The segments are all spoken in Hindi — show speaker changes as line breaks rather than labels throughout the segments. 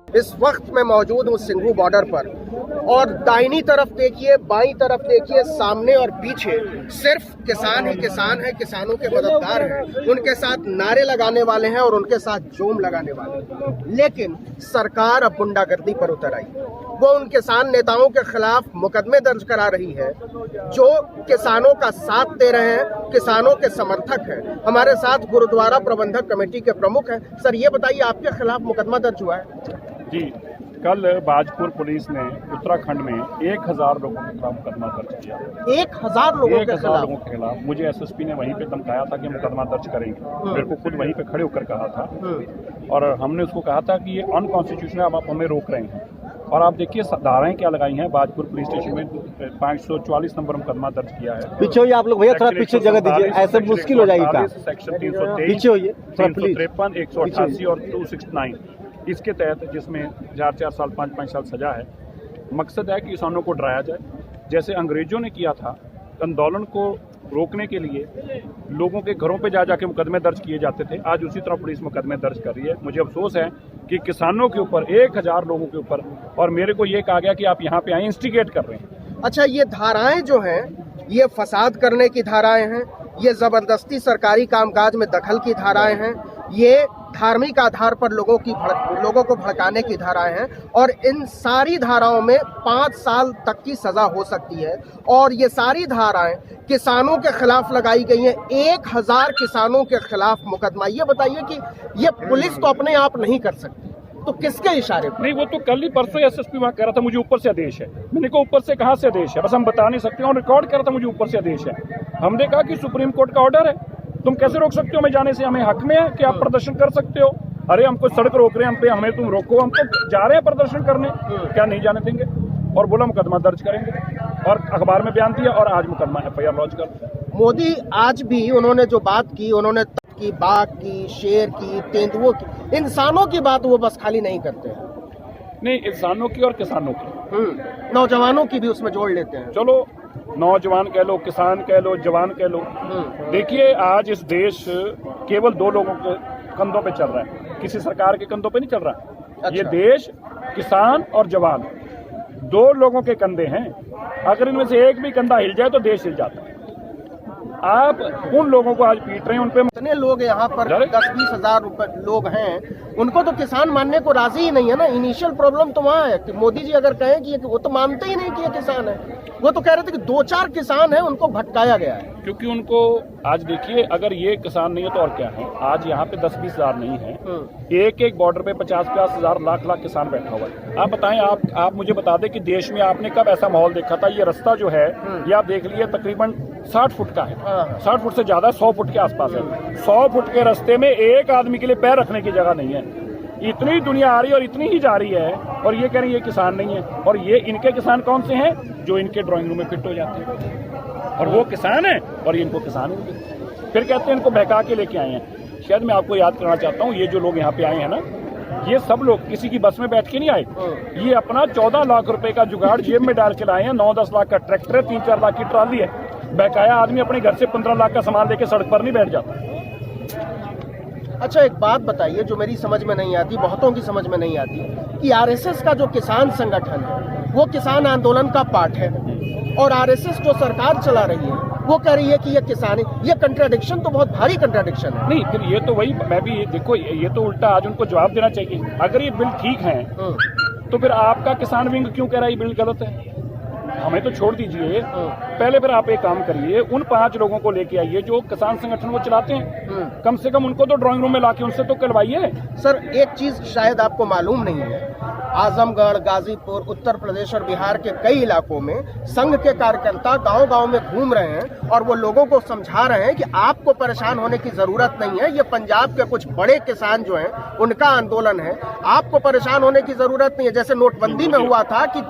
इस वक्त मैं मौजूद हूँ सिंघू बॉर्डर पर और दाहिनी तरफ देखिए, बाईं तरफ देखिए, सामने और पीछे सिर्फ किसान ही किसान हैं, किसानों के मददगार हैं, उनके साथ नारे लगाने वाले हैं और उनके साथ जोम लगाने वाले हैं। लेकिन सरकार अब गुंडागर्दी पर उतर आई। वो उन किसान नेताओं के खिलाफ मुकदमे दर्ज करा रही है जो किसानों का साथ दे रहे हैं, किसानों के समर्थक हैं। हमारे साथ गुरुद्वारा प्रबंधक कमेटी के प्रमुख हैं। सर, ये बताइए, आपके खिलाफ मुकदमा दर्ज हुआ है?
जी, कल बाजपुर पुलिस ने उत्तराखंड में 1000 लोगों के खिलाफ मुकदमा दर्ज किया।
1000 लोगों के
खिलाफ मुझे एसएसपी ने वहीं पे धमकाया था कि मुकदमा दर्ज करेंगे। मेरे को खुद वहीं पे खड़े होकर कहा था और हमने उसको कहा था कि ये अनकॉन्स्टिट्यूशनल है, आप हमें रोक रहे हैं। और आप देखिए धाराएं क्या लगाई हैं। बाजपुर पुलिस स्टेशन में 544 नंबर मुकदमा दर्ज किया है।
पीछे होइए आप लोग भैया, थोड़ा पीछे जगह दीजिए, ऐसे मुश्किल हो जाएगी काम।
सेक्शन 323,
पीछे होइए,
353, 188 और 269 इसके तहत, जिसमें 4 साल 5 साल सजा है। मकसद है कि किसानों को डराया जाए, जैसे अंग्रेजों ने किया था। आंदोलन को रोकने के लिए लोगों के घरों पे जा जाके मुकदमे दर्ज किए जाते थे। आज उसी तरह पुलिस मुकदमे दर्ज कर रही है। मुझे अफसोस है कि किसानों के ऊपर 1000 लोगों के ऊपर, और मेरे को ये कहा गया कि आप यहाँ पे आए, इंस्टिगेट कर रहे हैं।
अच्छा, ये धाराएं जो हैं, ये फसाद करने की धाराएं हैं, ये जबरदस्ती सरकारी कामकाज में दखल की धाराएं हैं, ये धार्मिक आधार पर लोगों को भड़काने की धाराएं हैं और इन सारी धाराओं में 5 साल तक की सजा हो सकती है। और ये सारी धाराएं किसानों के खिलाफ लगाई गई हैं। 1000 किसानों के खिलाफ मुकदमा। ये बताइए कि ये पुलिस तो अपने आप नहीं कर सकती, तो किसके इशारे पर?
नहीं, वो तो कल ही परसों एसएसपी वहाँ कह रहा था मुझे ऊपर से आदेश है। मैंने कहा ऊपर से कहाँ से आदेश है, बस हम बता नहीं सकते। और रिकॉर्ड कर रहा था मुझे ऊपर से आदेश है। हमने कहा कि सुप्रीम कोर्ट का ऑर्डर है, तुम कैसे रोक सकते हो हमें जाने से? हमें हक में है कि आप प्रदर्शन कर सकते हो। अरे हमको सड़क रोक रहे हैं, हम पे हमें तुम रोको, हम तो जा रहे हैं प्रदर्शन करने, क्या नहीं जाने देंगे? और बोला मुकदमा दर्ज करेंगे और अखबार में बयान दिया और आज मुकदमा FIR लॉन्च कर।
मोदी आज भी उन्होंने जो बात की, उन्होंने की, बाघ की, शेर की, तेंदुओं की, इंसानों की बात वो बस खाली नहीं करते हैं।
नहीं, इंसानों की और किसानों की,
नौजवानों की भी उसमें जोड़ लेते हैं।
चलो नौजवान कह लो, किसान कह लो, जवान कह लो। देखिए, आज इस देश केवल 2 लोगों के कंधों पे चल रहा है, किसी सरकार के कंधों पे नहीं चल रहा। अच्छा। ये देश किसान और जवान 2 लोगों के कंधे हैं। अगर इनमें से एक भी कंधा हिल जाए तो देश हिल जाता है। आप उन लोगों को आज पीट रहे हैं, उनपे
इतने लोग यहाँ पर 10-20 हजार लोग हैं, उनको तो किसान मानने को राजी ही नहीं है ना। इनिशियल प्रॉब्लम तो वहाँ है कि मोदी जी अगर कहें कि वो तो मानते ही नहीं कि ये किसान है। वो तो कह रहे थे कि 2-4 किसान हैं, उनको भटकाया गया है।
क्योंकि उनको आज देखिए, अगर ये किसान नहीं है तो और क्या है? आज यहाँ पे 10-20 हजार नहीं है, एक बॉर्डर पे 50-50 हजार, लाख किसान बैठा हुआ है। आप बताएं, आप मुझे बता दें कि देश में आपने कब ऐसा माहौल देखा था? ये रास्ता जो है, ये आप देख लीजिए, तकरीबन 60 फुट का है। 60 फुट से ज्यादा, 100 फुट के आसपास है। 100 फुट के रास्ते में एक आदमी के लिए पैर रखने की जगह नहीं है। इतनी दुनिया आ रही है और इतनी ही जा रही है, और ये कह रही है ये किसान नहीं है। और ये इनके किसान कौन से हैं? जो इनके ड्राइंग रूम में फिट हो जाते हैं, और वो किसान है और ये इनको किसान है। फिर कहते हैं इनको बहका के लेके आए हैं। शायद मैं आपको याद करना चाहता हूँ, ये जो लोग यहाँ पे आए हैं ना, ये सब लोग किसी की बस में बैठ के नहीं आए। ये अपना 14 लाख रुपए का जुगाड़ जेब में डाल के लाए हैं। 9-10 लाख का ट्रैक्टर है, 3-4 लाख की ट्रॉली है। बहकाया आदमी अपने घर से 15 लाख का सामान लेके सड़क पर नहीं बैठ जाता।
अच्छा, एक बात बताइए जो मेरी समझ में नहीं आती, बहुतों की समझ में नहीं आती, कि RSS का जो किसान संगठन है वो किसान आंदोलन का पार्ट है, और RSS जो सरकार चला रही है वो कह रही है कि ये किसान है। ये कंट्राडिक्शन तो बहुत भारी कंट्राडिक्शन है।
नहीं, फिर ये तो वही, मैं भी देखो, ये तो उल्टा आज उनको जवाब देना चाहिए। अगर ये बिल ठीक है तो फिर आपका किसान विंग क्यों कह रहा है ये बिल गलत है? हमें तो छोड़ दीजिए। पहले फिर आप एक काम करिए, उन 5 लोगों को लेके आइए जो किसान संगठन वो चलाते हैं। कम से कम उनको तो ड्राइंग रूम में लाके उनसे तो करवाइए।
सर, एक चीज शायद आपको मालूम नहीं है, आजमगढ़, गाजीपुर, उत्तर प्रदेश और बिहार के कई इलाकों में संघ के कार्यकर्ता गांव-गांव में घूम रहे हैं और वो लोगों को समझा रहे हैं कि आपको परेशान होने की जरूरत नहीं है। ये पंजाब के कुछ बड़े किसान जो हैं उनका आंदोलन है, आपको परेशान होने की जरूरत नहीं है। जैसे नोटबंदी में हुआ था कि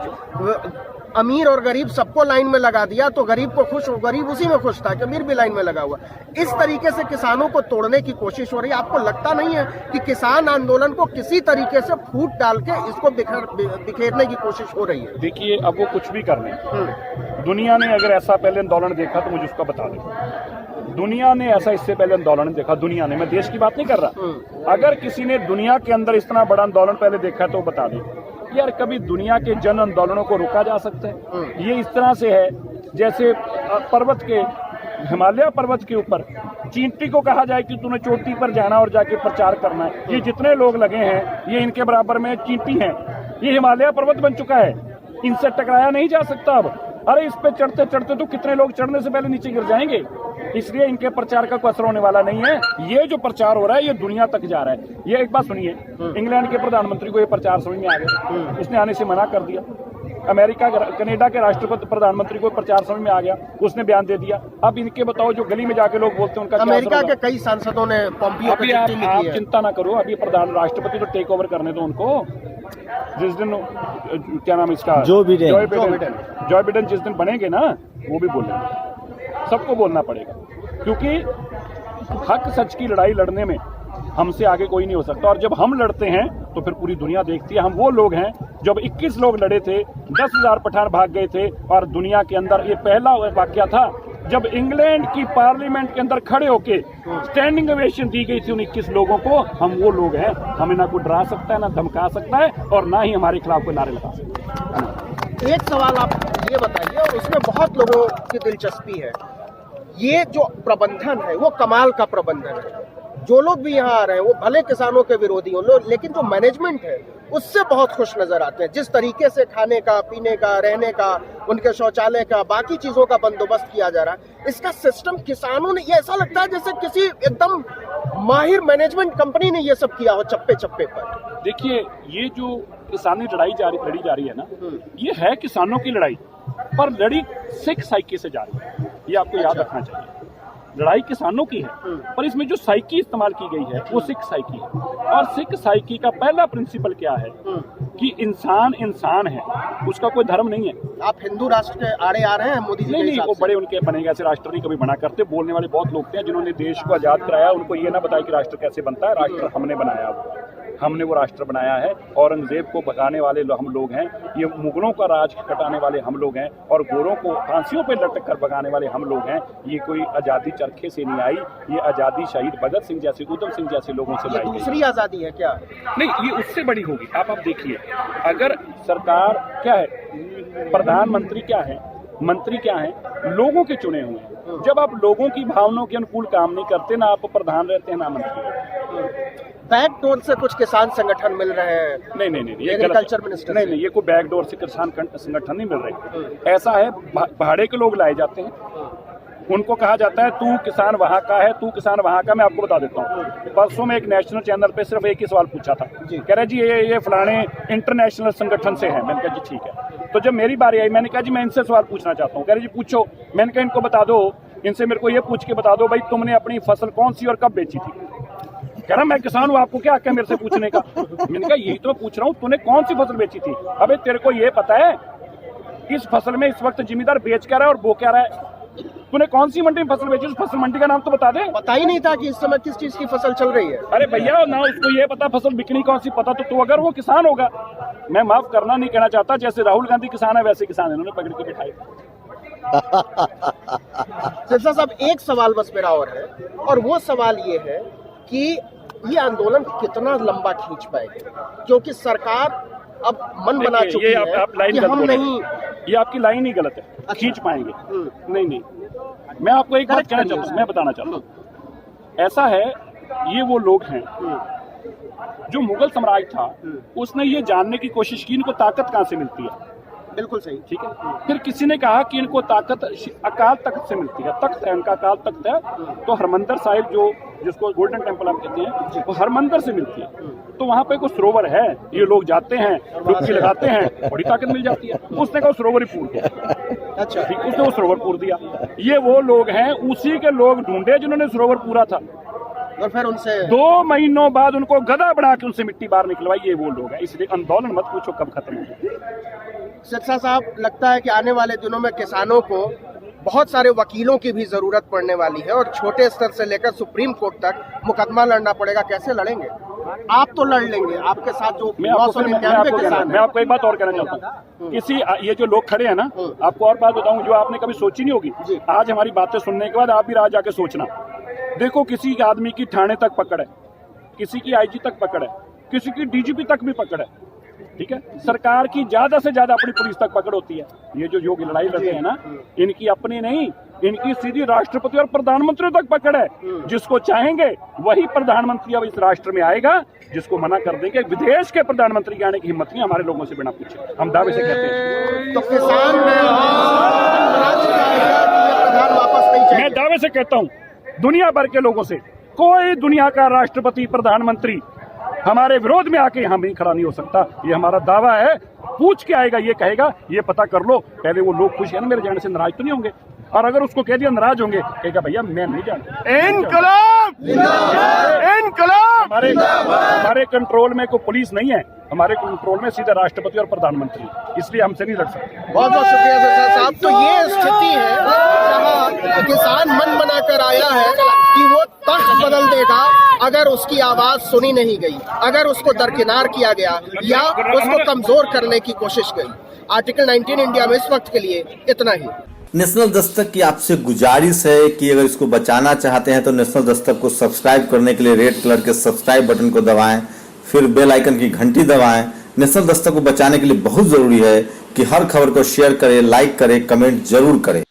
अमीर और गरीब सबको लाइन में लगा दिया, तो गरीब उसी में खुश था कि अमीर भी लाइन में लगा हुआ। इस तरीके से किसानों को तोड़ने की कोशिश हो रही है। आपको लगता नहीं है कि किसान आंदोलन को किसी तरीके से फूट डाल के इसको बिखेरने की कोशिश हो रही है?
देखिए, अब वो कुछ भी कर लें, दुनिया ने अगर ऐसा पहले आंदोलन देखा तो मुझे उसका बता दें। दुनिया ने ऐसा इससे पहले आंदोलन देखा, दुनिया ने, मैं देश की बात नहीं कर रहा, अगर किसी ने दुनिया के अंदर इतना बड़ा आंदोलन पहले देखा है तो बता दें यार। कभी दुनिया के जन आंदोलनों को रोका जा सकता है? ये इस तरह से है जैसे पर्वत के, हिमालय पर्वत के ऊपर चींटी को कहा जाए कि तूने चोटी पर जाना और जाके प्रचार करना है। ये जितने लोग लगे हैं ये इनके बराबर में चींटी हैं। ये हिमालय पर्वत बन चुका है, इनसे टकराया नहीं जा सकता अब। अरे इस पे चढ़ते चढ़ते तो कितने लोग चढ़ने से पहले नीचे गिर जाएंगे, इसलिए इनके प्रचार का कोई असर होने वाला नहीं है। ये जो प्रचार हो रहा है ये दुनिया तक जा रहा है। ये एक बात सुनिए, इंग्लैंड के प्रधानमंत्री को ये प्रचार समझ में आ गया, उसने आने से मना कर दिया। अमेरिका कनाडा के राष्ट्रपति प्रधानमंत्री को प्रचार समझ में आ गया, उसने बयान दे दिया। अब इनके बताओ जो गली में जाके लोग बोलते हैं उनका
अमेरिका के कई सांसदों ने पोम्पियो को चिट्ठी लिखी है।
आप चिंता ना करो, अभी राष्ट्रपति तो टेक ओवर करने दो उनको। जिस दिन क्या नाम इसका, जो बिडेन जिस दिन बनेंगे ना वो भी बोलेंगे, सबको बोलना पड़ेगा, क्योंकि हक सच की लड़ाई लड़ने में हमसे आगे कोई नहीं हो सकता। और जब हम लड़ते हैं तो फिर पूरी दुनिया देखती है। हम वो लोग हैं, जब 21 लोग लड़े थे 10,000 पठान भाग गए थे, और दुनिया के अंदर ये पहला वाकया था जब इंग्लैंड की पार्लियामेंट के अंदर खड़े होके स्टैंडिंग ओवेशन दी गई थी उन 21 लोगों को। हम वो लोग हैं, हमें ना कोई डरा सकता है, ना धमका सकता है, और ना ही हमारे खिलाफ कोई नारे लगा सकता है।
एक सवाल आप ये बताइए, और उसमें बहुत लोगों की दिलचस्पी है, ये जो प्रबंधन है वो कमाल का प्रबंधन है। जो लोग भी यहाँ आ रहे हैं वो भले किसानों के विरोधी हो, लेकिन जो मैनेजमेंट है उससे बहुत खुश नजर आते हैं। जिस तरीके से खाने का, पीने का, रहने का, उनके शौचालय का, बाकी चीजों का बंदोबस्त किया जा रहा है, इसका सिस्टम किसानों ने, ये ऐसा लगता है जैसे किसी एकदम माहिर मैनेजमेंट कंपनी ने ये सब किया हो चप्पे चप्पे पर।
देखिए, ये जो किसानी लड़ी लड़ी जा रही है ना, ये है किसानों की लड़ाई, पर लड़ी सिख साइकी से जा रही है, ये आपको याद रखना चाहिए। लड़ाई किसानों की है, पर इसमें जो साइकी इस्तेमाल की गई है वो सिख साइकी है। और सिख साइकी का पहला प्रिंसिपल क्या है कि इंसान इंसान है, उसका कोई धर्म नहीं है।
आप हिंदू राष्ट्र के आड़े आ रहे हैं मोदी जी?
नहीं, वो बड़े उनके बनेगा, ऐसे राष्ट्र नहीं कभी बना करते। बोलने वाले बहुत लोग थे जिन्होंने देश को आजाद कराया, उनको ये ना बताया कि राष्ट्र कैसे बनता है। राष्ट्र हमने बनाया, हमने वो राष्ट्र बनाया है। औरंगजेब को भगाने वाले हम लोग हैं, ये मुगलों का राज कटाने वाले हम लोग हैं, और गोरों को फांसियों पे लटक कर भगाने वाले हम लोग हैं। ये कोई आज़ादी चरखे से नहीं आई, ये आज़ादी शहीद भगत सिंह जैसे, उधम सिंह जैसे लोगों से लाई गई।
दूसरी आज़ादी है क्या?
नहीं, ये उससे बड़ी होगी। आप देखिए, अगर सरकार क्या है, प्रधानमंत्री क्या है, मंत्री क्या है, लोगों के चुने हुए हैं। जब आप लोगों की भावनाओं के अनुकूल काम नहीं करते, ना आप प्रधान रहते हैं ना मंत्री।
बैकडोर से कुछ किसान संगठन मिल रहे हैं?
नहीं, ये
एग्रीकल्चर मिनिस्टर
नहीं, ये कोई बैकडोर से किसान संगठन नहीं मिल रहे। ऐसा है, भाड़े के लोग लाए जाते हैं, उनको कहा जाता है तू किसान वहाँ का है, तू किसान वहाँ का। मैं आपको बता देता हूँ, परसों में एक नेशनल चैनल पे सिर्फ एक ही सवाल पूछा था, कह रहे जी ये फलाने इंटरनेशनल संगठन से है। मैंने कहा जी ठीक है। तो जब मेरी बारी आई, मैंने कहा जी मैं इनसे सवाल पूछना चाहता हूँ। कह रहे जी पूछो। मैंने कहा इनको बता दो, इनसे मेरे को ये पूछ के बता दो भाई तुमने अपनी फसल कौन सी और कब बेची थी। कह रहा मैं किसान हूँ, आपको क्या हक है मेरे से पूछने का। मैंने कहा यही तो मैं पूछ रहा हूँ, तूने कौन सी फसल बेची थी। अबे तेरे को ये पता है इस फसल में इस वक्त जिम्मेदार बेच क्या रहा है और बो क्या रहा है? तूने कौन सी मंडी में फसल बेची, उस फसल मंडी का नाम तो बता दे।
पता ही नहीं था कि इस समय किस चीज की फसल चल रही है।
अरे भैया, ना उसको ये पता फसल बिकनी कौन सी पता, तो अगर वो किसान होगा, मैं माफ करना नहीं कहना चाहता, जैसे राहुल गांधी किसान है वैसे किसान है, उन्होंने पकड़ के बिठाए।
सिरसा साहब, एक सवाल बस मेरा और है, और वो सवाल ये है कि ये आंदोलन कितना लंबा खींच पाएगी, क्योंकि सरकार अब मन बना चुकी है कि हम नहीं।
ये आपकी लाइन ही गलत है। अच्छा। खींच पाएंगे? नहीं, मैं आपको एक बात कहना चाहता हूँ, मैं बताना चाहता हूँ। ऐसा है, ये वो लोग हैं जो मुगल साम्राज्य था, उसने ये जानने की कोशिश की इनको ताकत कहाँ से मिलती है।
बिल्कुल सही,
ठीक है। फिर किसी ने कहा कि इनको ताकत अकाल तख्त से मिलती है, तख्त है इनका, अकाल तख्त है। तो हरमंदिर साहिब जो जिसको गोल्डन टेम्पल आप कहते हैं, वो हरमंदिर से मिलती है। तो वहाँ पे कोई सरोवर है, ये लोग जाते हैं, डुबकी लगाते हैं, बड़ी ताकत मिल जाती है। उसने कहा सरोवर ही पूर दिया। अच्छा, ठीक, उसने वो सरोवर पूर दिया। ये वो लोग हैं, उसी के लोग ढूंढे जिन्होंने सरोवर पूरा था,
और फिर उनसे
2 महीनों बाद उनको गधा बना के उनसे मिट्टी बाहर निकलवाई। ये वो लोग हैं, इसलिए आंदोलन मत पूछो कब खत्म होगा।
सिरसा साहब, लगता है कि आने वाले दिनों में किसानों को बहुत सारे वकीलों की भी जरूरत पड़ने वाली है, और छोटे स्तर से लेकर सुप्रीम कोर्ट तक मुकदमा लड़ना पड़ेगा। कैसे लड़ेंगे? आप तो लड़ लेंगे, आपके साथ जो
मैं आपको
किसान
मैं आपको एक बात और कहना चाहता हूँ, किसी ये जो लोग खड़े हैं ना, आपको और बात बताऊं जो आपने कभी सोची नहीं होगी, आज हमारी बातें सुनने के बाद आप भी राह जाके सोचना। देखो, किसी आदमी की थाने तक पकड़ है, किसी की आईजी तक पकड़ है, किसी की डीजीपी तक भी पकड़ है, ठीक है। सरकार की ज्यादा से ज्यादा अपनी पुलिस तक पकड़ होती है। ये जो योग लड़ाई लड़ते हैं ना, इनकी अपनी नहीं, इनकी सीधी राष्ट्रपति और प्रधानमंत्री तक पकड़ है। जिसको चाहेंगे वही प्रधानमंत्री अब इस राष्ट्र में आएगा, जिसको मना कर देंगे विदेश के प्रधानमंत्री के आने की हिम्मत नहीं हमारे लोगों से बिना पूछे, हम दावे से कहते हैं।
तो किसान प्रधान वापस नहीं चाहिए।
मैं दावे से कहता हूँ दुनिया भर के लोगों से, कोई दुनिया का राष्ट्रपति प्रधानमंत्री हमारे विरोध में आके यहाँ नहीं खड़ा नहीं हो सकता। ये हमारा दावा है। पूछ के आएगा, ये कहेगा, ये पता कर लो पहले वो लोग खुश है ना मेरे जाने से, नाराज तो नहीं होंगे। और अगर उसको कह दिया नाराज होंगे, कहेगा भैया मैं नहीं जानता।
इनकलाब इनकलाब
हमारे कंट्रोल में कोई पुलिस नहीं है, हमारे कंट्रोल में सीधे राष्ट्रपति और प्रधानमंत्री, इसलिए हमसे नहीं लड़ सकते।
बहुत बहुत शुक्रिया सरदार साहब। तो ये स्थिति है जहाँ किसान मन बनाकर आया है कि वो तख्त बदल देगा अगर उसकी आवाज सुनी नहीं गई, अगर उसको दरकिनार किया गया या उसको कमजोर करने की कोशिश गई। आर्टिकल 19 इंडिया में इस वक्त के लिए इतना ही।
नेशनल दस्तक की आपसे गुजारिश है कि अगर इसको बचाना चाहते हैं तो नेशनल दस्तक को सब्सक्राइब करने के लिए रेड कलर के सब्सक्राइब बटन को दबाएं, फिर बेल आइकन की घंटी दबाएं। नेशनल दस्तक को बचाने के लिए बहुत जरूरी है कि हर खबर को शेयर करें, लाइक करें, कमेंट जरूर करें।